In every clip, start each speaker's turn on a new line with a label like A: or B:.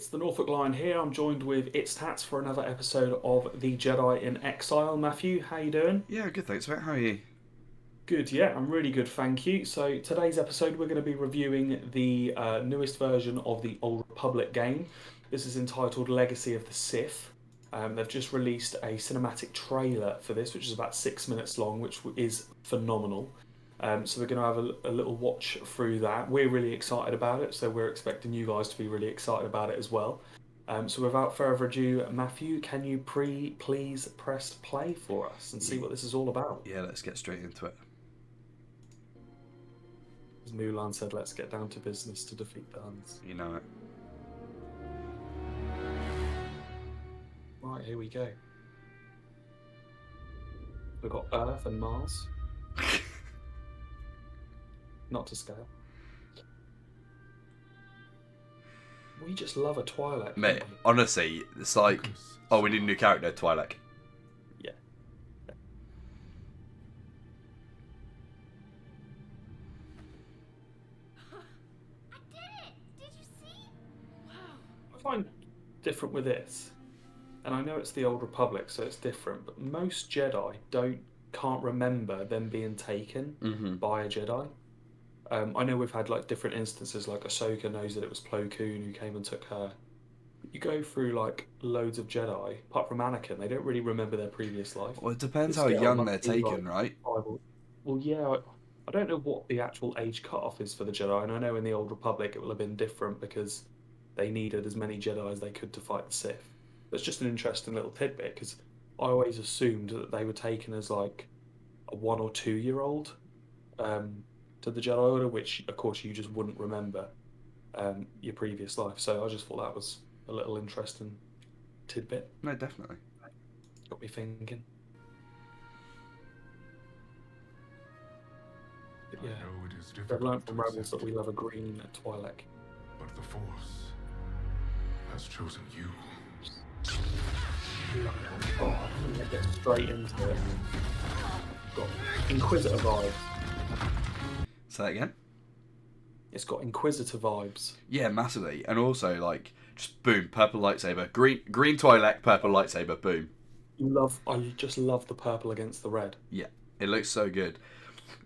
A: It's the Norfolk Lion here. I'm joined with It's Tats for another episode of the Jedi in Exile. Matthew, how you doing?
B: Yeah, good thanks, mate. How are you?
A: Good, yeah, I'm really good, thank you. So today's episode, we're going to be reviewing the newest version of the Old Republic game. This is entitled Legacy of the Sith. They've just released a cinematic trailer for this, which is about 6 minutes long, which is phenomenal. So we're going to have a little watch through that. We're really excited about it, so we're expecting you guys to be really excited about it as well. So without further adu, Matthew, can you please press play for us and see
B: Y-
A: what this is all about?
B: Yeah, let's get straight into it.
A: As Mulan said, let's get down to business to defeat the Huns.
B: You know it.
A: Right, here we go. We've got Earth and Mars. Not to scale. We just love a Twilight.
B: Mate, honestly, it's like, oh, we need a new character, Twi'lek.
A: Yeah.
C: I did it! Did you see? Wow.
A: I find different with this, and I know it's the Old Republic, so it's different. But most Jedi can't remember them being taken by a Jedi. I know we've had like different instances, like Ahsoka knows that it was Plo Koon who came and took her. But you go through like loads of Jedi, apart from Anakin, they don't really remember their previous life.
B: Well, it depends
A: The
B: how
A: scale
B: young
A: must
B: they're
A: be, like,
B: taken, right?
A: Bible. Well, yeah, I don't know what the actual age cutoff is for the Jedi, and I know in the Old Republic it will have been different because they needed as many Jedi as they could to fight the Sith. That's just an interesting little tidbit because I always assumed that they were taken as like a 1 or 2 year old to the Jedi Order, which of course you just wouldn't remember your previous life. So I just thought that was a little interesting tidbit.
B: No, definitely.
A: Got me thinking. But yeah,
D: I know it is
A: I've
D: difficult
A: learned from
D: to
A: Rebels
D: accept,
A: that we love a green Twi'lek.
D: but the Force has chosen you.
A: Oh, let's get straight into it. Got Inquisitor vibes.
B: Say that again?
A: It's got Inquisitor vibes.
B: Yeah, massively. And also, like, just boom, purple lightsaber. Green Twi'lek, purple lightsaber, boom.
A: I just love the purple against the red.
B: Yeah, it looks so good.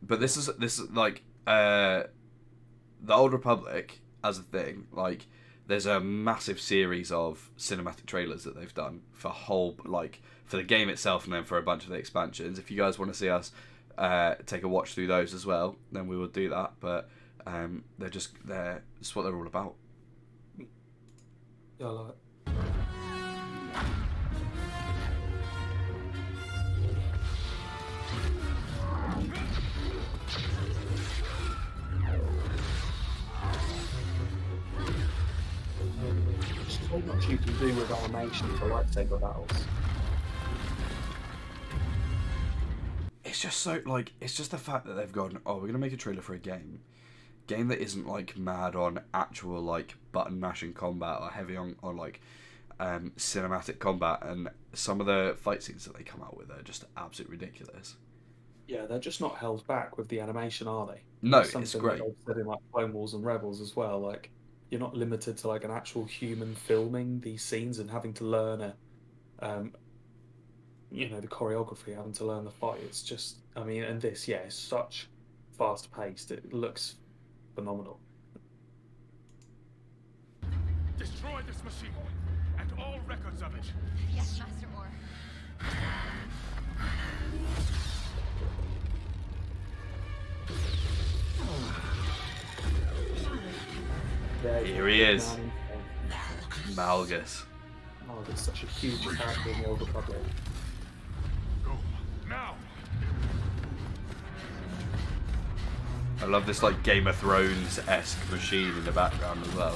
B: But this is like, the Old Republic as a thing, like, there's a massive series of cinematic trailers that they've done for for the game itself and then for a bunch of the expansions. If you guys want to see us take a watch through those as well, then we will do that. But that's what they're all about.
A: Yeah, I love it. There's so much you can do with animation for lightsaber battles.
B: It's just so, like, it's just the fact that they've gone, oh, we're going to make a trailer for a game that isn't, like, mad on actual, like, button mashing combat or heavy on like, cinematic combat, and some of the fight scenes that they come out with are just absolutely ridiculous.
A: Yeah, they're just not held back with the animation, are they?
B: No,
A: That's
B: it's
A: something
B: great.
A: that they've said in like Clone Wars and Rebels as well. Like, you're not limited to like an actual human filming these scenes and having to learn um, the choreography, having to learn the fight. It's just, I mean, and this, yeah, is such fast paced. It looks phenomenal.
D: Destroy this machine and all records of it.
C: Yes, Master Or.
A: Yeah,
B: Here he is.
A: man.
B: Malgus.
A: Oh, there's such a huge character in the Old Republic.
D: Go now.
B: I love this, like, Game of Thrones-esque machine in the background as well.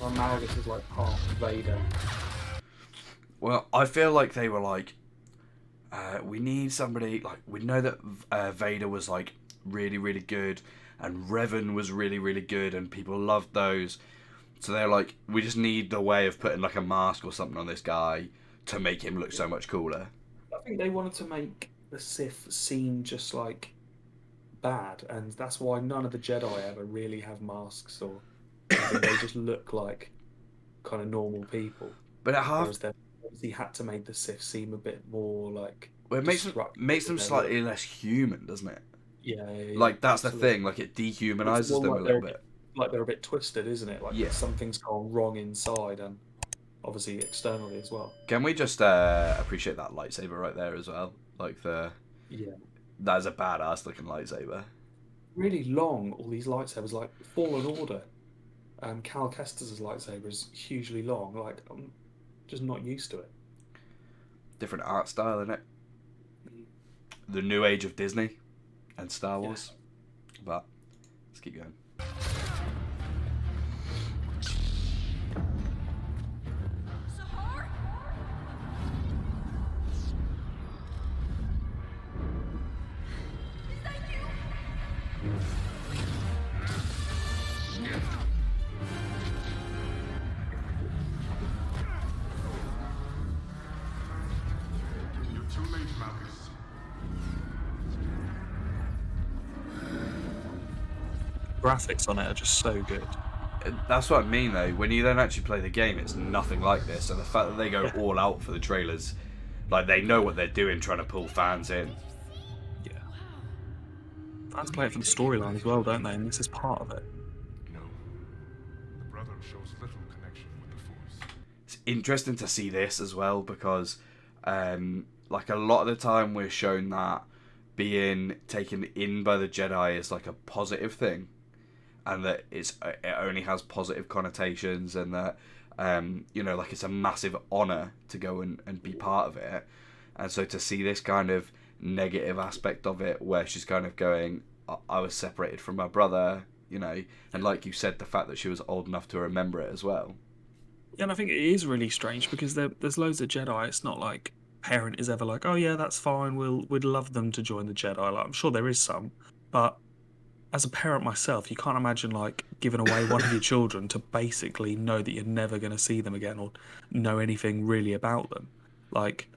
A: Well, Malgus is like half Vader.
B: Well, I feel like they were like, we need somebody, like, we know that Vader was, like, really, really good, and Revan was really, really good, and people loved those. So they're like, we just need the way of putting, like, a mask or something on this guy to make him look so much cooler.
A: I think they wanted to make the Sith seem just like bad, and that's why none of the Jedi ever really have masks or anything. They just look like kind of normal people.
B: But it half
A: Whereas they obviously had to make the Sith seem a bit more like
B: well, it
A: destructive
B: makes
A: in
B: them
A: their
B: slightly
A: look.
B: less human, doesn't it?
A: Yeah, yeah, yeah,
B: Like that's the
A: absolutely.
B: thing. Like it
A: Makes it
B: dehumanizes
A: more
B: them a
A: like
B: little bit.
A: they're a bit twisted, isn't it? Like
B: Yeah.
A: that something's gone wrong inside, and obviously externally as well.
B: Can we just appreciate that lightsaber right there as well? Like
A: Yeah,
B: that is a badass looking lightsaber.
A: really long. All these lightsabers, like Fallen Order. Cal Kestis' lightsaber is hugely long. Like I'm just not used to it.
B: Different art style in it.
A: Mm.
B: The new age of Disney and Star
A: Yeah.
B: Wars. But let's keep going.
C: Sahar? Is that you?
D: You're too late, Malgus.
A: Graphics on it are just so good.
B: That's what I mean though. When you then actually play the game, it's nothing like this. And the fact that they go all out for the trailers, like they know what they're doing, trying to pull fans in.
A: Yeah. Fans play it for the storyline as well, don't they? And this is part of it.
D: No. The brother shows little connection with the Force.
B: It's interesting to see this as well because, like a lot of the time we're shown that being taken in by the Jedi is like a positive thing, and that it only has positive connotations, and that like it's a massive honor to go and be part of it. And so to see this kind of negative aspect of it, where she's kind of going, I was separated from my brother, and like you said, the fact that she was old enough to remember it as well.
E: Yeah, and I think it is really strange because there's loads of Jedi. It's not like parent is ever like, oh yeah, that's fine. We'd love them to join the Jedi. Like, I'm sure there is some, but as a parent myself, you can't imagine like giving away one of your children to basically know that you're never going to see them again or know anything really about them. Like,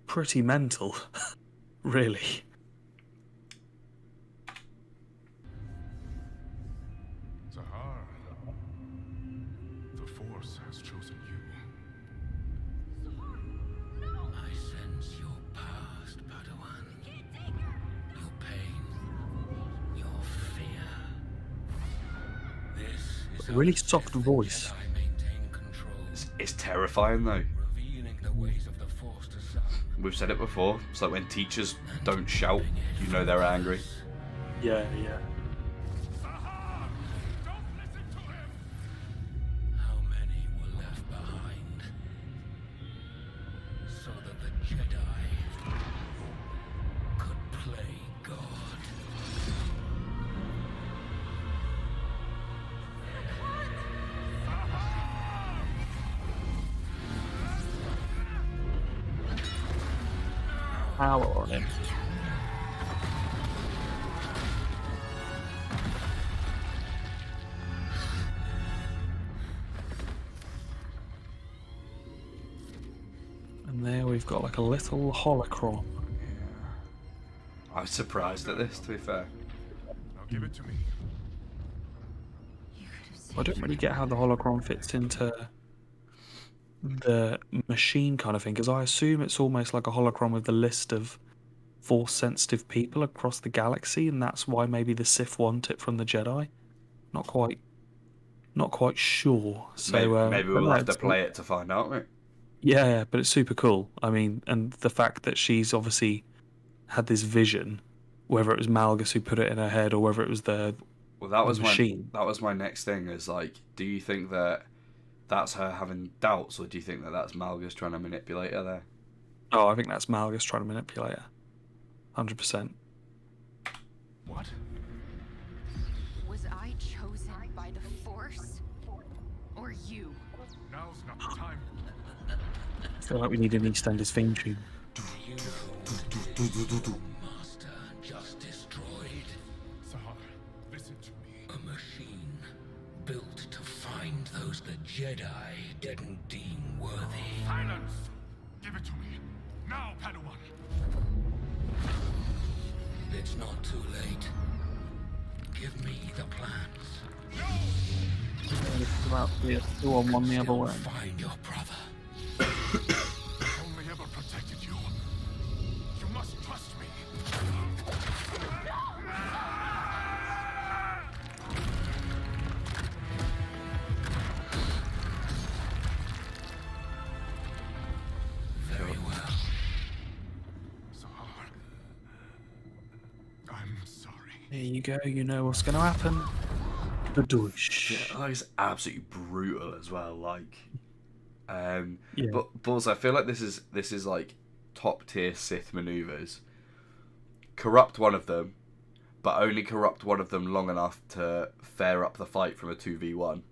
E: pretty mental, really.
D: Sahar. The Force has chosen you.
F: I sense your past, Padawan. Your pain, your fear. This is
E: A really
F: how
E: soft
F: Sith
E: voice.
F: Jedi maintain control,
B: It's terrifying though.
F: revealing the ways of the Force to some.
B: We've said it before. It's like when teachers don't shout, you know they're angry.
E: Yeah, yeah.
D: Sahar! Don't listen to him!
F: How many were left behind so that the Jedi could play God?
E: Power on him. And there we've got like a little holocron.
B: I was surprised at this, to be fair.
D: Now give it to me.
E: I don't really get how the holocron fits into the machine kind of thing, because I assume it's almost like a holocron with the list of force-sensitive people across the galaxy, and that's why maybe the Sith want it from the Jedi. Not quite sure. So
B: Maybe
E: but
B: we'll
E: no,
B: have to
E: it's-
B: play it to find out, mate.
E: Yeah, but it's super cool. I mean, and the fact that she's obviously had this vision, whether it was Malgus who put it in her head or whether it was the
B: Well, that was
E: machine.
B: that was my next thing. Is like, do you think that that's her having doubts, or do you think that that's Malgus trying to manipulate her there?
E: Oh, I think that's Malgus trying to manipulate her. 100%.
D: What?
C: Was I chosen by the Force? Or you?
D: Now's not the time.
E: I feel like we need an EastEnders theme tune.
F: You know Master just destroyed
D: Sahar, listen to me.
F: a machine built to find those the Jedi didn't deem worthy.
D: Silence! Give it to me. now, Padawan.
F: It's not too late. Give me the plans.
E: This is about to be a 2-on-1 the other way.
F: Find your brother.
D: I only ever protected you. You must trust me.
F: Very well.
D: Sahar. I'm sorry.
E: There you go. You know what's going to happen. Badoosh.
B: Yeah, like, it's absolutely brutal as well. Like,
E: Yeah.
B: but also I feel like this is like top tier Sith maneuvers. Corrupt one of them, but only corrupt one of them long enough to fair up the fight from a 2v1.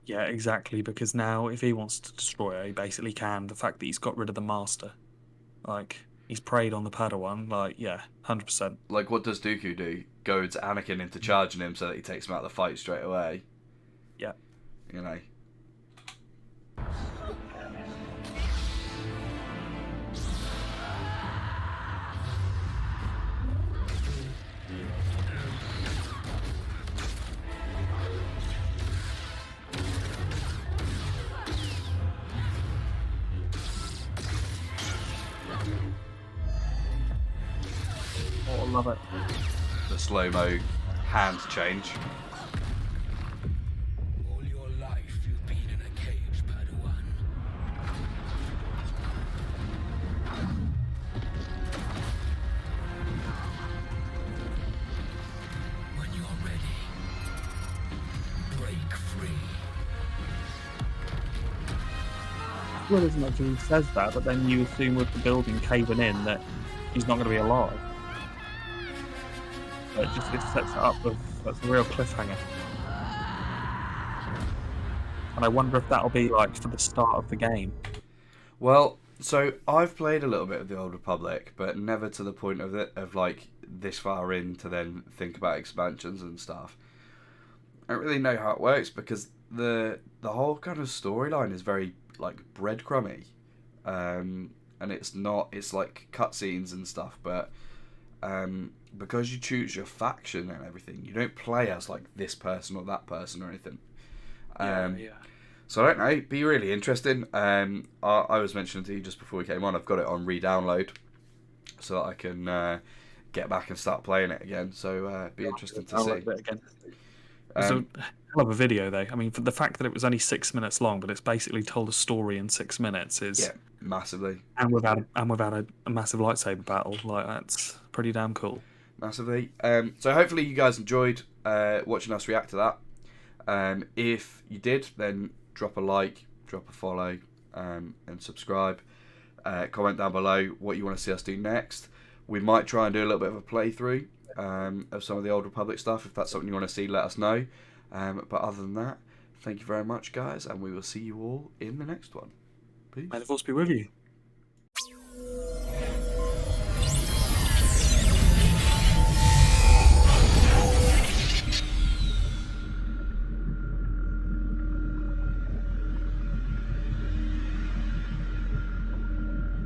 E: Yeah, exactly. Because now, if he wants to destroy her, he basically can. The fact that he's got rid of the Master, like he's preyed on the Padawan. Like, yeah, 100%.
B: Like, what does Dooku do? Goads Anakin into charging him so that he takes him out of the fight straight away.
E: Yeah.
B: You know.
E: Oh, I love it.
B: The slow-mo hand change.
F: All your life you've been in a cage, Padawan. When you're ready, break free.
E: Well, as much as he says that, but then you assume with the building caving in that he's not going to be alive. But it sets it up with that's a real cliffhanger. And I wonder if that'll be like for the start of the game.
B: Well, so I've played a little bit of the Old Republic, but never to the point of like this far in to then think about expansions and stuff. I don't really know how it works because the whole kind of storyline is very like breadcrumby, and it's like cutscenes and stuff, but because you choose your faction and everything, you don't play as like this person or that person or anything.
E: Yeah.
B: So I don't know, be really interesting. I was mentioning to you just before we came on, I've got it on re-download so that I can get back and start playing it again. So be interesting to
E: I'll
B: see.
E: look at it again. It's a hell of a video, though. I mean, for the fact that it was only 6 minutes long, but it's basically told a story in 6 minutes is
B: Yeah, massively.
E: and without a massive lightsaber battle, like that's pretty damn cool.
B: Massively. So hopefully you guys enjoyed watching us react to that. If you did, then drop a like, drop a follow, and subscribe. Comment down below what you want to see us do next. We might try and do a little bit of a playthrough of some of the Old Republic stuff. If that's something you want to see, let us know. But other than that, thank you very much, guys, and we will see you all in the next one. Peace.
E: May the force be with you.